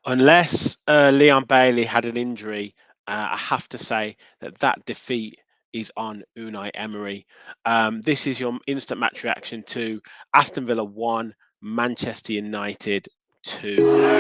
Unless Leon Bailey had an injury, I have to say that defeat is on Unai Emery. This is your instant match reaction to Aston Villa 1, Manchester United 2.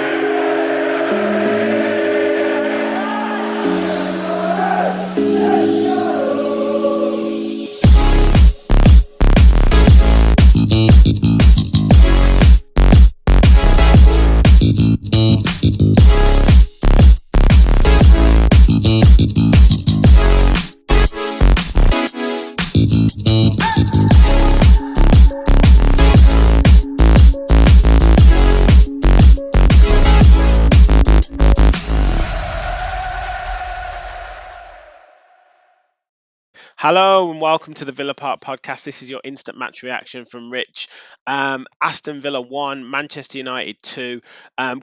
Hello and welcome to the Villa Park podcast. This is your instant match reaction from Rich. Aston Villa 1, Manchester United 2.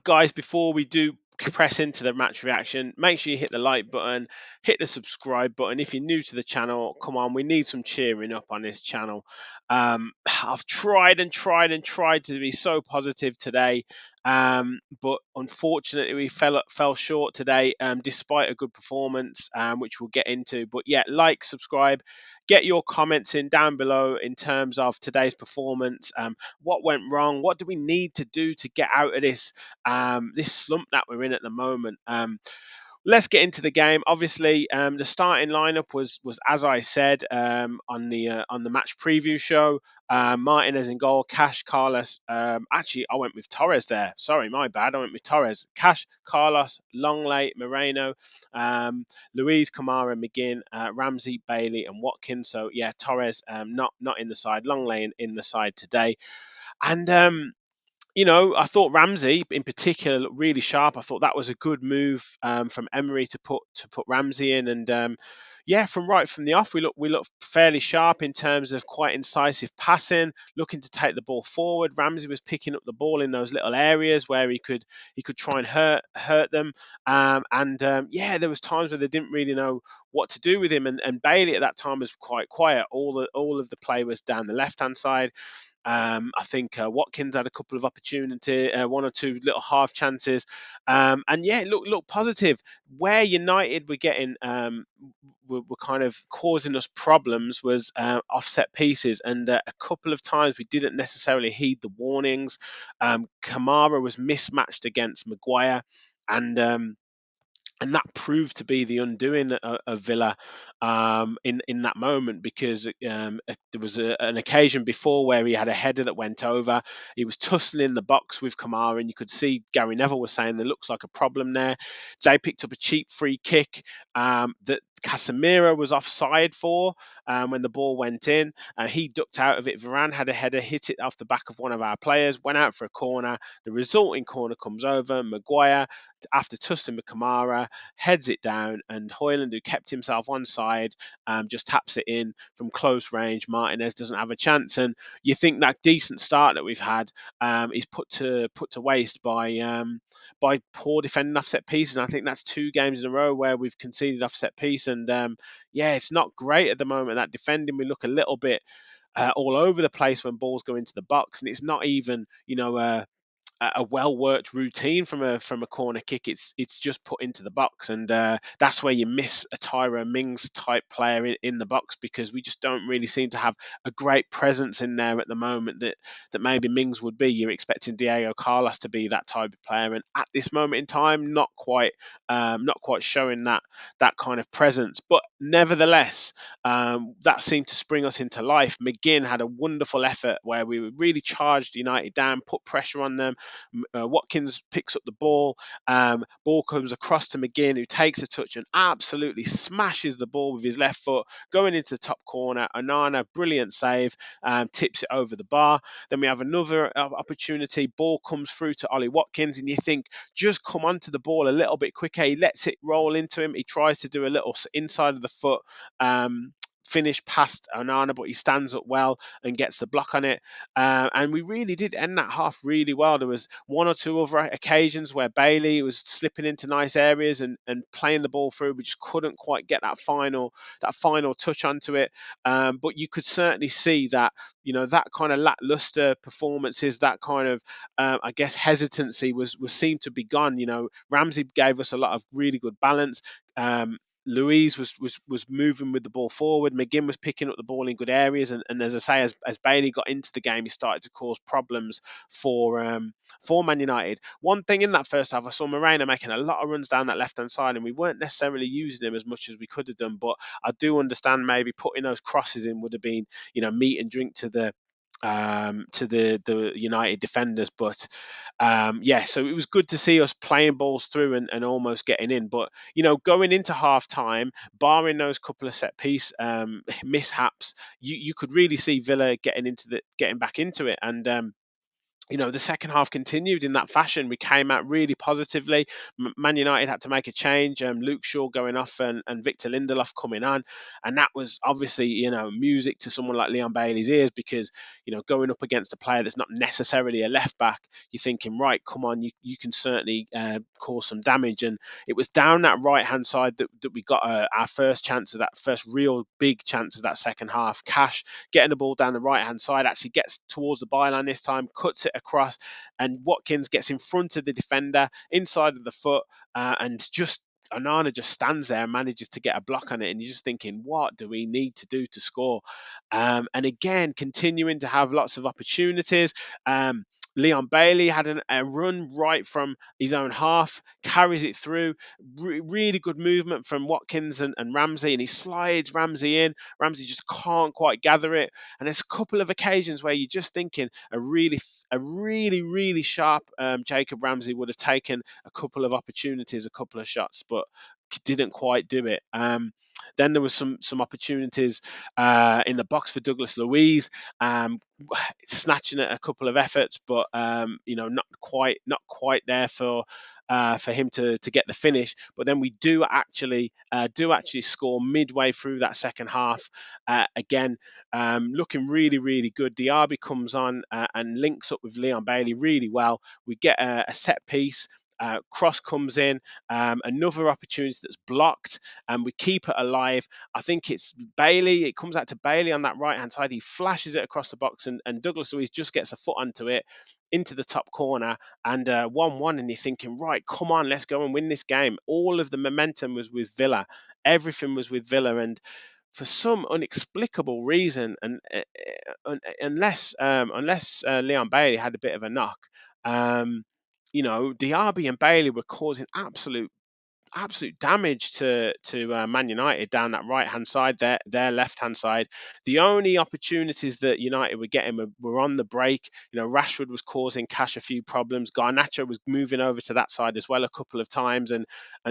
Guys, before we do press into the match reaction, make sure you hit the like button, hit the subscribe button. If you're new to the channel, come on, we need some cheering up on this channel. I've tried to be so positive today. But unfortunately we fell short today, despite a good performance, which we'll get into. But yeah, like, subscribe, get your comments in down below in terms of today's performance. What went wrong? What do we need to do to get out of this slump that we're in at the moment? Let's get into the game. Obviously, the starting lineup was as I said, on the match preview show. Martinez in goal, Cash, Carlos. Actually, I went with Torres there. Sorry, my bad. I went with Torres, Cash, Carlos, Longley, Moreno, Luiz, Kamara, McGinn, Ramsey, Bailey, and Watkins. So yeah, Torres, not in the side. Longley in the side today, and I thought Ramsey in particular looked really sharp. I thought that was a good move, from Emery to put Ramsey in, and yeah, from the off, we looked fairly sharp in terms of quite incisive passing, looking to take the ball forward. Ramsey was picking up the ball in those little areas where he could try and hurt them, and yeah, there was times where they didn't really know what to do with him, and Bailey at that time was quite quiet. All of the play was down the left hand side. I think Watkins had a couple of opportunity, one or two little half chances, and yeah, look positive. Where United were getting, were kind of causing us problems was offset pieces, and a couple of times we didn't necessarily heed the warnings. Kamara was mismatched against Maguire, and and that proved to be the undoing of Villa, in that moment, because there was an occasion before where he had a header that went over. He was tussling in the box with Kamara, and you could see Gary Neville was saying there looks like a problem there. They picked up a cheap free kick, that Casemiro was offside for, when the ball went in. He ducked out of it. Varane had a header, hit it off the back of one of our players, went out for a corner. The resulting corner comes over. Maguire, after tussling with Kamara, heads it down, and Højlund, who kept himself on side, just taps it in from close range. Martinez doesn't have a chance, and you think that decent start that we've had, is put to waste by poor defending offset pieces. And I think that's 2 games in a row where we've conceded offset piece, and yeah, it's not great at the moment. That defending, we look a little bit all over the place when balls go into the box, and it's not even a well worked routine from a corner kick. It's just put into the box, and that's where you miss a Tyro Mings type player in the box, because we just don't really seem to have a great presence in there at the moment that maybe Mings would be. You're expecting Diego Carlos to be that type of player, and at this moment in time, not quite showing that kind of presence. But nevertheless, that seemed to spring us into life. McGinn had a wonderful effort where we really charged United down, put pressure on them. Watkins picks up the ball. Ball comes across to McGinn, who takes a touch and absolutely smashes the ball with his left foot, going into the top corner. Onana, brilliant save, tips it over the bar. Then we have another opportunity. Ball comes through to Ollie Watkins, and you think, just come onto the ball a little bit quicker. He lets it roll into him. He tries to do a little inside of the foot, finish past Onana, but he stands up well and gets the block on it. And we really did end that half really well. There was one or two other occasions where Bailey was slipping into nice areas and playing the ball through. We just couldn't quite get that final touch onto it. But you could certainly see that, that kind of lackluster performances, that kind of I guess hesitancy was seemed to be gone. Ramsey gave us a lot of really good balance. Luiz was moving with the ball forward. McGinn was picking up the ball in good areas, and as I say, as Bailey got into the game, he started to cause problems for Man United. One thing in that first half, I saw Moreno making a lot of runs down that left hand side, and we weren't necessarily using him as much as we could have done. But I do understand maybe putting those crosses in would have been, meat and drink to the United defenders. But yeah, so it was good to see us playing balls through and almost getting in. But going into half time, barring those couple of set piece mishaps, you could really see Villa getting back into it. And the second half continued in that fashion. We came out really positively. Man United had to make a change. Luke Shaw going off and Victor Lindelof coming on, and that was obviously music to someone like Leon Bailey's ears, because going up against a player that's not necessarily a left back, you're thinking, right, come on, you can certainly cause some damage. And it was down that right hand side that we got our first chance of that first real big chance of that second half. Cash getting the ball down the right hand side, actually gets towards the byline this time, cuts it across, and Watkins gets in front of the defender inside of the foot, and just Onana just stands there and manages to get a block on it. And you're just thinking, what do we need to do to score? And again, continuing to have lots of opportunities. Leon Bailey had a run right from his own half, carries it through. Really good movement from Watkins and Ramsey, and he slides Ramsey in. Ramsey just can't quite gather it. And there's a couple of occasions where you're just thinking a really sharp Jacob Ramsey would have taken a couple of opportunities, a couple of shots, but didn't quite do it. Then there was some opportunities in the box for Douglas Luiz, snatching at a couple of efforts, but not quite there for him to get the finish. But then we do actually score midway through that second half. Again, looking really good. Diaby comes on and links up with Leon Bailey really well. We get a set piece. Cross comes in, another opportunity that's blocked, and we keep it alive. I think it's Bailey. It comes out to Bailey on that right hand side. He flashes it across the box, and Douglas Luiz just gets a foot onto it into the top corner, and 1-1. And you're thinking, right, come on, let's go and win this game. All of the momentum was with Villa. Everything was with Villa, and for some inexplicable reason, and unless Leon Bailey had a bit of a knock, Diaby and Bailey were causing absolute damage to Man United down that right hand side, their left hand side. The only opportunities that United were getting were on the break. Rashford was causing Cash a few problems. Garnacho was moving over to that side as well a couple of times and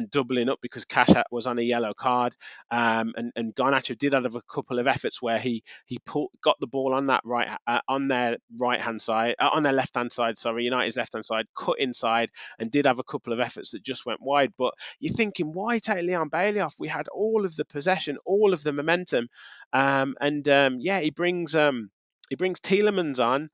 doubling up because Cash was on a yellow card. And Garnacho did have a couple of efforts where he got the ball on that on their right hand side, on their left hand side. Sorry, United's left hand side, cut inside, and did have a couple of efforts that just went wide. But you're thinking, why take Leon Bailey off? We had all of the possession, all of the momentum, yeah, he brings Tielemans on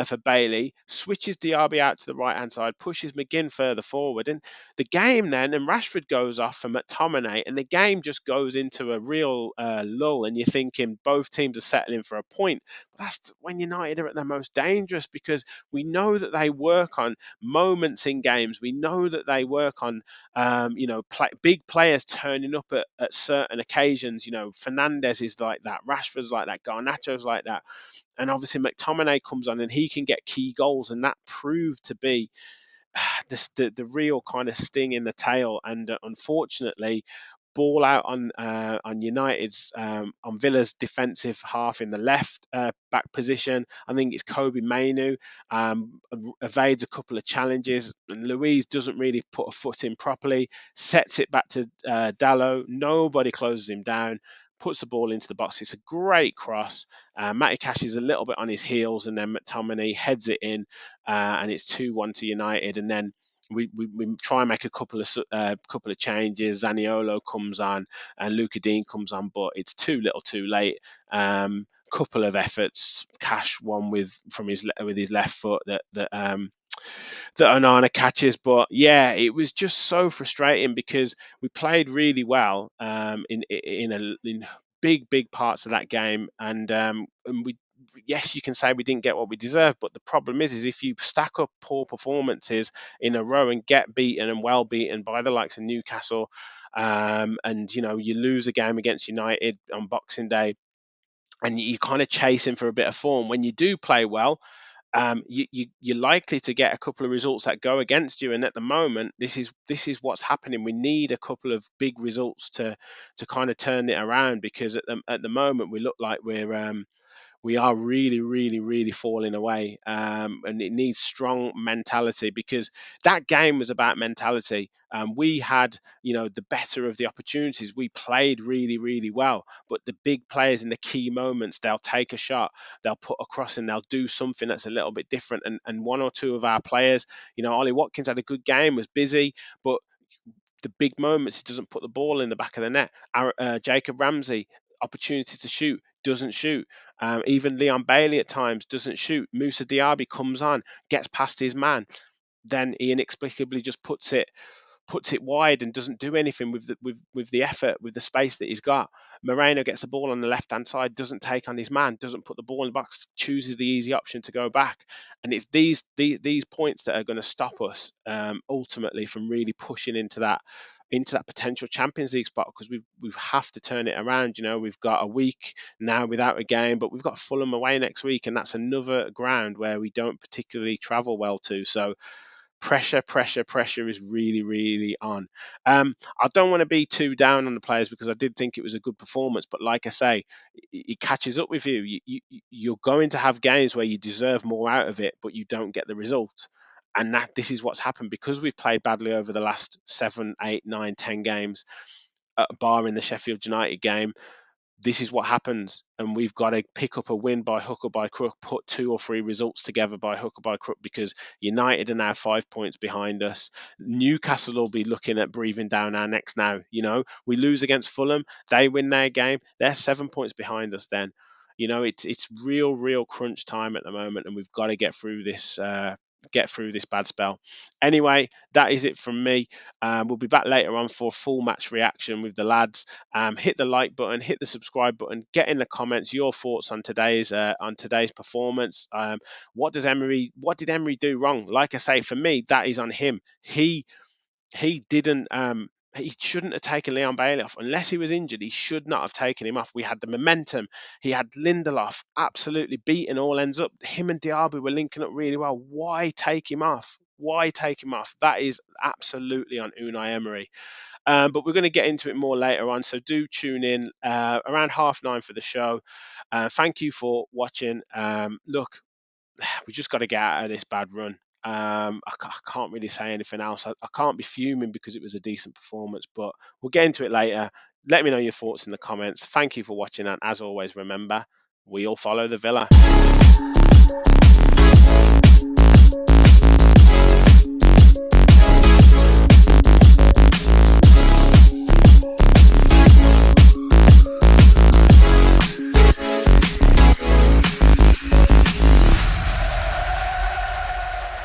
for Bailey, switches Diaby out to the right hand side, pushes McGinn further forward, and the game then, and Rashford goes off for McTominay, and the game just goes into a real lull, and you're thinking both teams are settling for a point. But that's when United are at their most dangerous, because we know that they work on moments in games. We know that they work on big players turning up at certain occasions. Fernandez is like that, Rashford's like that, Garnacho's like that, and obviously McTominay comes on and he can get key goals, and that proved to be the real kind of sting in the tail. And unfortunately, ball out on United's on Villa's defensive half in the left back position. I think it's Kobe Mainu evades a couple of challenges, and Luiz doesn't really put a foot in properly, sets it back to Dallo. Nobody closes him down, puts the ball into the box. It's a great cross. Matty Cash is a little bit on his heels, and then McTominay heads it in, and it's 2-1 to United. And then we try and make a couple of changes. Zaniolo comes on and Luca Dean comes on, but it's too little, too late. Couple of efforts, Cash one with his left foot that Onana catches. But yeah, it was just so frustrating because we played really well in big parts of that game, and we yes, you can say we didn't get what we deserved, but the problem is if you stack up poor performances in a row and get beaten and well beaten by the likes of Newcastle, and you lose a game against United on Boxing Day, and you're kind of chasing for a bit of form. When you do play well, you're likely to get a couple of results that go against you. And at the moment, this is what's happening. We need a couple of big results to kind of turn it around, because at the moment we look like we are really, really, really falling away. And it needs strong mentality, because that game was about mentality. We had, the better of the opportunities. We played really, really well. But the big players in the key moments, they'll take a shot, they'll put a cross in, they'll do something that's a little bit different. And one or two of our players, Ollie Watkins had a good game, was busy, but the big moments, he doesn't put the ball in the back of the net. Jacob Ramsey, opportunity to shoot, doesn't shoot. Even Leon Bailey at times doesn't shoot. Musa Diaby comes on, gets past his man, then he inexplicably just puts it wide and doesn't do anything with the effort, with the space that he's got. Moreno gets the ball on the left hand side, doesn't take on his man, doesn't put the ball in the box, chooses the easy option to go back. And it's these points that are going to stop us ultimately from really pushing into that potential Champions League spot, because we have to turn it around. We've got a week now without a game, but we've got Fulham away next week, and that's another ground where we don't particularly travel well to. So pressure is really, really on. I don't want to be too down on the players, because I did think it was a good performance, but like I say, it catches up with you. You're going to have games where you deserve more out of it, but you don't get the result. And this is what's happened, because we've played badly over the last 7, 8, 9, 10 games, bar in the Sheffield United game. This is what happens, and we've got to pick up a win by hook or by crook, put 2 or 3 results together by hook or by crook, because United are now 5 points behind us. Newcastle will be looking at breathing down our necks now. We lose against Fulham, they win their game, they're 7 points behind us. Then it's real crunch time at the moment, and we've got to get through this bad spell. Anyway, that is it from me. We'll be back later on for a full match reaction with the lads. Hit the like button, hit the subscribe button, get in the comments your thoughts on today's performance. What did Emery do wrong? Like I say, for me, that is on him. He didn't. He shouldn't have taken Leon Bailey off unless he was injured. He should not have taken him off. We had the momentum. He had Lindelof absolutely beating all ends up. Him and Diaby were linking up really well. Why take him off? Why take him off? That is absolutely on Unai Emery. But we're going to get into it more later on, so do tune in around 9:30 for the show. Thank you for watching. Look, we just got to get out of this bad run. I can't really say anything else. I can't be fuming because it was a decent performance, but we'll get into it later. Let me know your thoughts in the comments. Thank you for watching, and as always, remember, we'll follow the Villa.